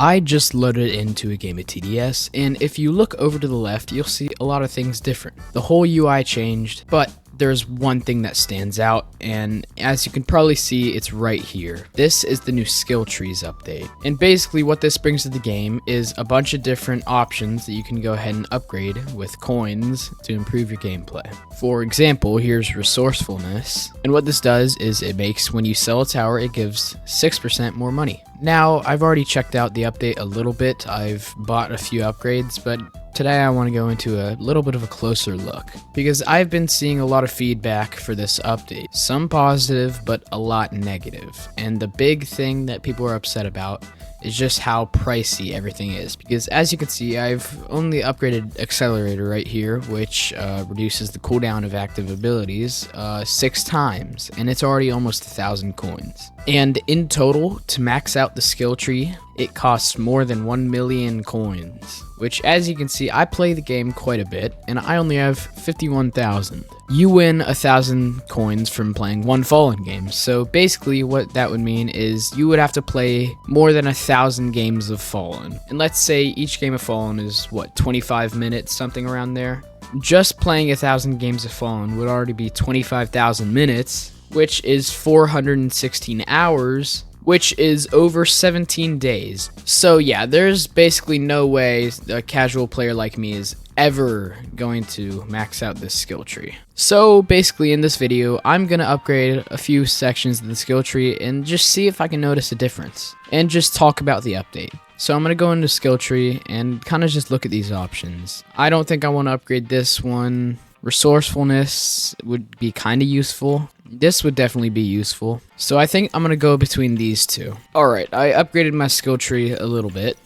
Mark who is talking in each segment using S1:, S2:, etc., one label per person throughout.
S1: I just loaded into a game of TDS, and if you look over to the left, you'll see a lot of things different. The whole UI changed, but there's one thing that stands out, and as you can probably see, it's right here. This is the new skill trees update. And basically what this brings to the game is a bunch of different options that you can go ahead and upgrade with coins to improve your gameplay. For example, here's resourcefulness. And what this does is it makes when you sell a tower, it gives 6% more money. Now, I've already checked out the update a little bit. I've bought a few upgrades, but today I want to go into a little bit of a closer look because I've been seeing a lot of feedback for this update. Some positive, but a lot negative. And the big thing that people are upset about is just how pricey everything is, because as you can see, I've only upgraded Accelerator right here, which reduces the cooldown of active abilities 6 times, and it's already almost 1,000 coins. And in total, to max out the skill tree, it costs more than 1 million coins, which as you can see, I play the game quite a bit, and I only have 51,000. You win 1,000 coins from playing one Fallen game, so basically what that would mean is you would have to play more than 1,000 games of Fallen. And let's say each game of Fallen is, what, 25 minutes, something around there? Just playing 1,000 games of Fallen would already be 25,000 minutes, which is 416 hours, which is over 17 days. So yeah, there's basically no way a casual player like me is ever going to max out this skill tree. So basically in this video, I'm gonna upgrade a few sections of the skill tree and just see if I can notice a difference and just talk about the update. So I'm gonna go into skill tree and kind of just look at these options. I don't think I want to upgrade this one. Resourcefulness would be kind of useful. This would definitely be useful. So I think I'm going to go between these two. Alright, I upgraded my skill tree a little bit.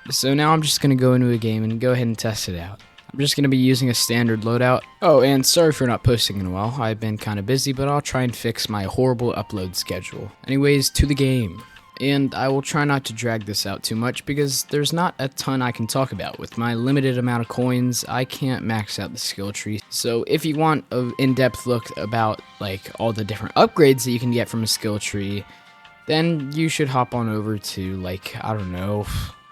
S1: So now I'm just going to go into a game and go ahead and test it out. I'm just going to be using a standard loadout. Oh, and sorry for not posting in a while. I've been kind of busy, but I'll try and fix my horrible upload schedule. Anyways, to the game. And I will try not to drag this out too much because there's not a ton I can talk about. With my limited amount of coins, I can't max out the skill tree. So if you want an in-depth look about like all the different upgrades that you can get from a skill tree, then you should hop on over to like, I don't know,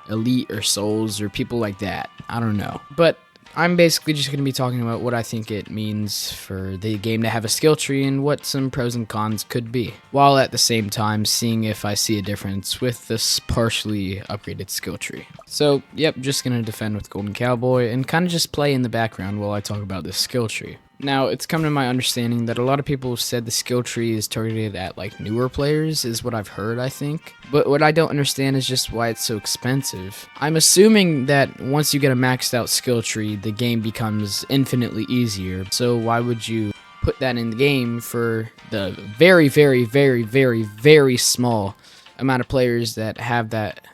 S1: Elite or Souls or people like that. I don't know. But I'm basically just going to be talking about what I think it means for the game to have a skill tree and what some pros and cons could be, while at the same time seeing if I see a difference with this partially upgraded skill tree. So, yep, just going to defend with Golden Cowboy and kind of just play in the background while I talk about this skill tree. Now, it's come to my understanding that a lot of people have said the skill tree is targeted at like newer players, is what I've heard, I think. But what I don't understand is just why it's so expensive. I'm assuming that once you get a maxed out skill tree, the game becomes infinitely easier. So why would you put that in the game for the very, very, very, very, very small amount of players that have that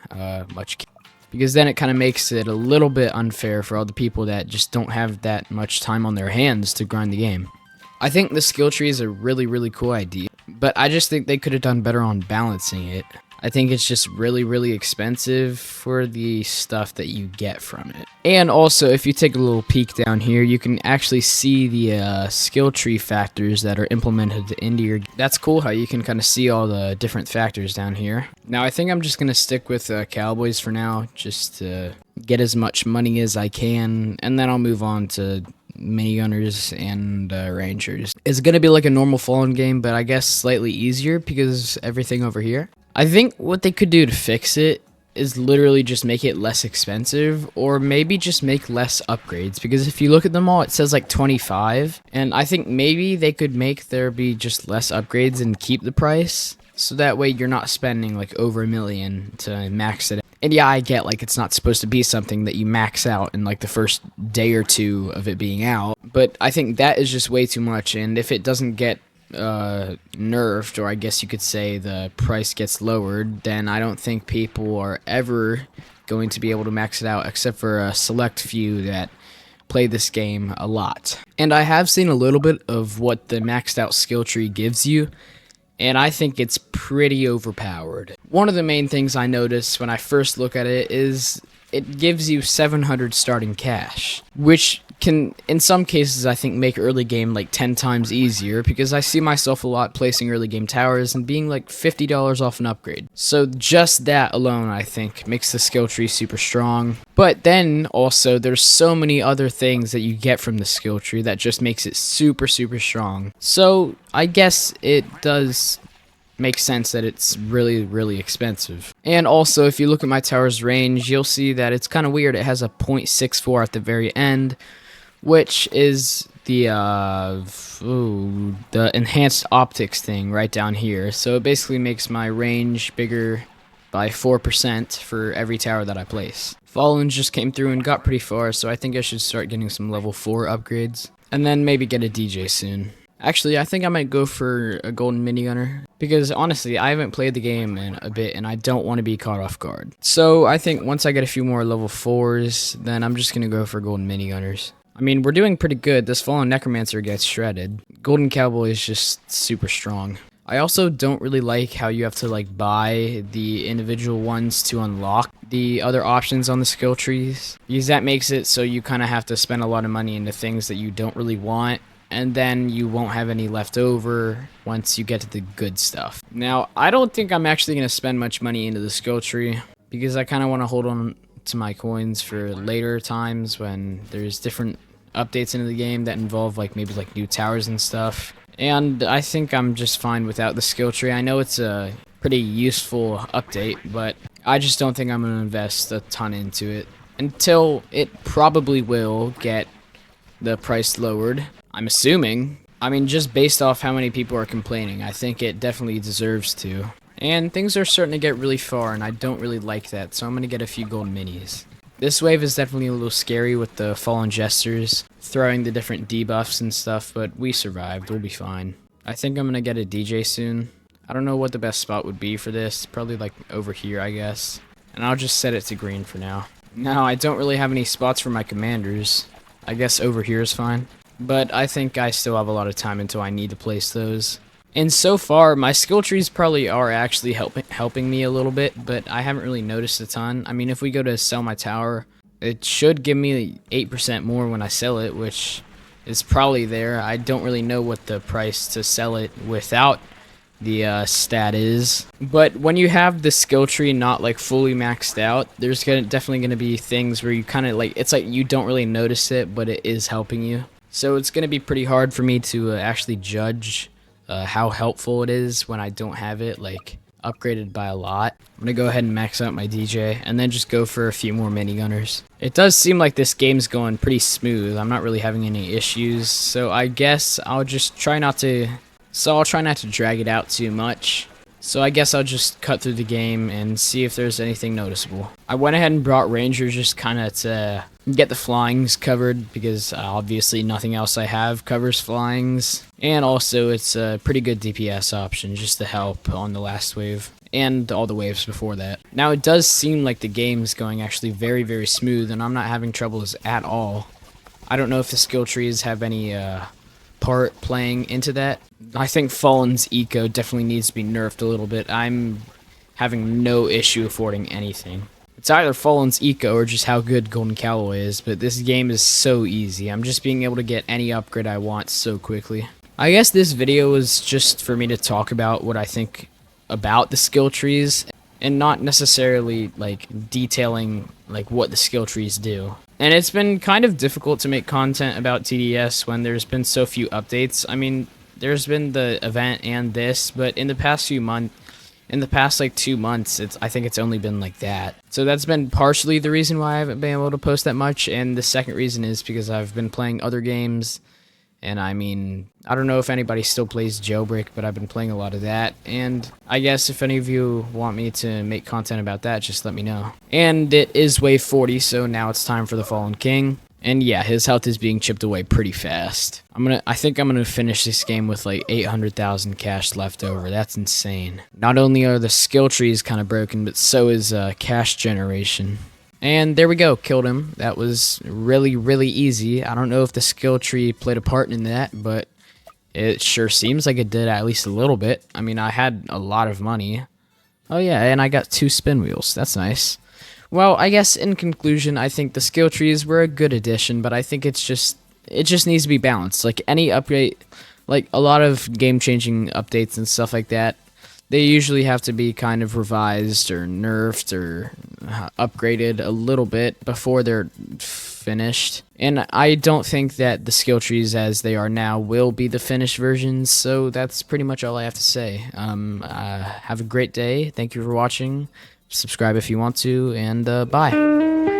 S1: much? Because then it kind of makes it a little bit unfair for all the people that just don't have that much time on their hands to grind the game. I think the skill tree is a really, really cool idea, but I just think they could have done better on balancing it. I think it's just really, really expensive for the stuff that you get from it. And also, if you take a little peek down here, you can actually see the skill tree factors that are implemented into your game. That's cool how you can kind of see all the different factors down here. Now, I think I'm just going to stick with Cowboys for now, just to get as much money as I can, and then I'll move on to minigunners and rangers. It's going to be like a normal Fallen game, but I guess slightly easier because everything over here. I think what they could do to fix it is literally just make it less expensive, or maybe just make less upgrades, because if you look at them all, it says like 25, and I think maybe they could make there be just less upgrades and keep the price, so that way you're not spending like over $1 million to max it out. And yeah, I get like it's not supposed to be something that you max out in like the first day or two of it being out, but I think that is just way too much, and if it doesn't get nerfed, or I guess you could say the price gets lowered, then I don't think people are ever going to be able to max it out, except for a select few that play this game a lot. And I have seen a little bit of what the maxed out skill tree gives you, and I think it's pretty overpowered. One of the main things I noticed when I first look at it is it gives you 700 starting cash, which can, in some cases, I think make early game like 10 times easier, because I see myself a lot placing early game towers and being like $50 off an upgrade. So just that alone, I think, makes the skill tree super strong. But then also there's so many other things that you get from the skill tree that just makes it super strong. So I guess it does makes sense that it's really expensive. And also, if you look at my tower's range, you'll see that it's kind of weird. It has a 0.64 at the very end, which is the enhanced optics thing right down here. So it basically makes my range bigger by 4% for every tower that I place. Fallens just came through and got pretty far, so I think I should start getting some level 4 upgrades, and then maybe get a DJ soon. Actually, I think I might go for a golden minigunner, because honestly, I haven't played the game in a bit and I don't want to be caught off guard. So I think once I get a few more level 4s, then I'm just going to go for golden minigunners. I mean, we're doing pretty good. This fallen necromancer gets shredded. Golden cowboy is just super strong. I also don't really like how you have to like buy the individual ones to unlock the other options on the skill trees, because that makes it so you kind of have to spend a lot of money into things that you don't really want, and then you won't have any left over once you get to the good stuff. Now, I don't think I'm actually going to spend much money into the skill tree, because I kind of want to hold on to my coins for later times when there's different updates into the game that involve like maybe like new towers and stuff. And I think I'm just fine without the skill tree. I know it's a pretty useful update, but I just don't think I'm going to invest a ton into it until it probably will get the price lowered. I'm assuming. I mean, just based off how many people are complaining, I think it definitely deserves to. And things are starting to get really far, and I don't really like that, so I'm going to get a few gold minis. This wave is definitely a little scary with the fallen jesters throwing the different debuffs and stuff, but we survived. We'll be fine. I think I'm going to get a DJ soon. I don't know what the best spot would be for this. Probably like over here, I guess. And I'll just set it to green for now. Now, I don't really have any spots for my commanders. I guess over here is fine. But I think I still have a lot of time until I need to place those. And so far, my skill trees probably are actually helping me a little bit, but I haven't really noticed a ton. I mean, if we go to sell my tower, it should give me 8% more when I sell it, which is probably there. I don't really know what the price to sell it without the stat is. But when you have the skill tree not like fully maxed out, there's definitely going to be things where you kind of like, it's like you don't really notice it, but it is helping you. So it's going to be pretty hard for me to actually judge how helpful it is when I don't have it like upgraded by a lot. I'm going to go ahead and max out my DJ and then just go for a few more minigunners. It does seem like this game's going pretty smooth. I'm not really having any issues, so I guess I'll just try not to... So I'll try not to drag it out too much. So I guess I'll just cut through the game and see if there's anything noticeable. I went ahead and brought Rangers just kind of to get the flyings covered, because obviously nothing else I have covers flyings. And also it's a pretty good DPS option just to help on the last wave and all the waves before that. Now it does seem like the game's going actually very smooth, and I'm not having troubles at all. I don't know if the skill trees have any part playing into that. I think Fallen's eco definitely needs to be nerfed a little bit. I'm having no issue affording anything. It's either Fallen's eco or just how good Golden Cowboy is, but this game is so easy. I'm just being able to get any upgrade I want so quickly. I guess this video was just for me to talk about what I think about the skill trees, and not necessarily like detailing like what the skill trees do. And it's been kind of difficult to make content about TDS when there's been so few updates. I mean, there's been the event and this, but in the past like 2 months, I think it's only been like that. So that's been partially the reason why I haven't been able to post that much, and the second reason is because I've been playing other games. And I mean, I don't know if anybody still plays Jailbreak, but I've been playing a lot of that. And I guess if any of you want me to make content about that, just let me know. And it is wave 40, so now it's time for the Fallen King. And yeah, his health is being chipped away pretty fast. I think I'm gonna finish this game with like 800,000 cash left over. That's insane. Not only are the skill trees kind of broken, but so is cash generation. And there we go, killed him. That was really easy. I don't know if the skill tree played a part in that, but it sure seems like it did, at least a little bit. I mean, I had a lot of money. Oh yeah, and I got 2 spin wheels. That's nice. Well, I guess in conclusion, I think the skill trees were a good addition, but I think it just needs to be balanced. Like any upgrade, like a lot of game-changing updates and stuff like that, they usually have to be kind of revised or nerfed or upgraded a little bit before they're finished. And I don't think that the skill trees as they are now will be the finished versions, so that's pretty much all I have to say. Have a great day. Thank you for watching. Subscribe if you want to, and bye.